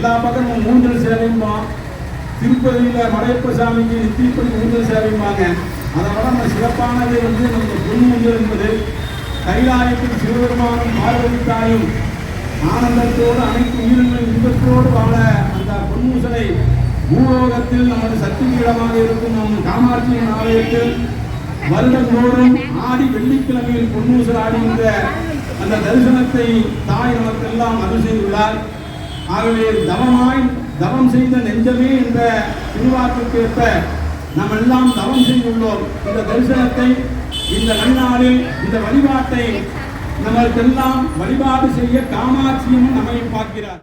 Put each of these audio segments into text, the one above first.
எல்லா பக்கமும் ஊஞ்சல் சேவையுமா, திருப்பதியில் மலையப்ப சாமிக்கு நித்தியப்படி ஊஞ்சல் சேவையுமாங்க. அதை விட நம்ம சிறப்பானது வந்து நம்ம பொன்னூஞ்சல் என்பது கைலாயத்தில் சிவபெருமானும் பார்வதி தாயும் ஆனந்தத்தோடு அனைத்து உயிரினங்களும் இன்பத்தோடு வாழ அந்த பொன்னூசலை பூலோகத்தில் நமது சக்தி பீடமாக இருக்கும் நம் காமாட்சியின் ஆலயத்தில் வருடந்தோறும் ஆடி வெள்ளிக்கிழமையில் பொன்னூசல் ஆடுகின்ற அந்த தரிசனத்தை தாய் நமக்கெல்லாம் அருள் செய்துள்ளார். ஆகவே தவம் செய்த நெஞ்சமே என்ற திருவாக்குக்கேற்ப நாம் எல்லாம் தவம் செய்துள்ளோம். இந்த தரிசனத்தை இந்த நன்னாளில் இந்த வழிபாட்டை நமக்கெல்லாம் வழிபாடு செய்ய காமாட்சியும் நம்மை பார்க்கிறார்.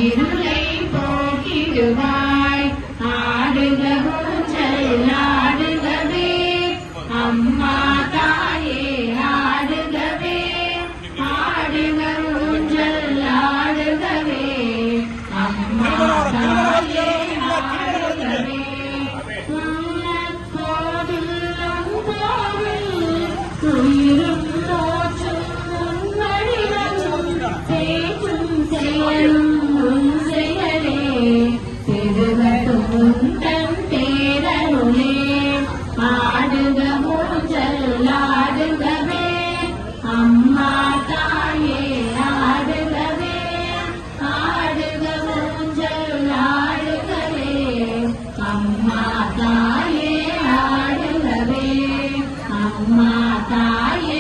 இருளை போக்கிடுவாய் ஆடுக ஊஞ்சல் ஆடுகவே அம்மா தாயே ஆடுகவே ஆடுக ஊஞ்சல் ஆடுகவே அம்மா தாயே ஆடுகவே கோவிலும் கோவில் உயிரும் தோற்றும் உன்வடிவம் பேச்சும் செயலும் அம்மா தாயே ஆடுகவே ஆடுக ஊஞ்சல் ஆடுகவே அம்மா தாயே ஆடுகவே அம்மா தாயே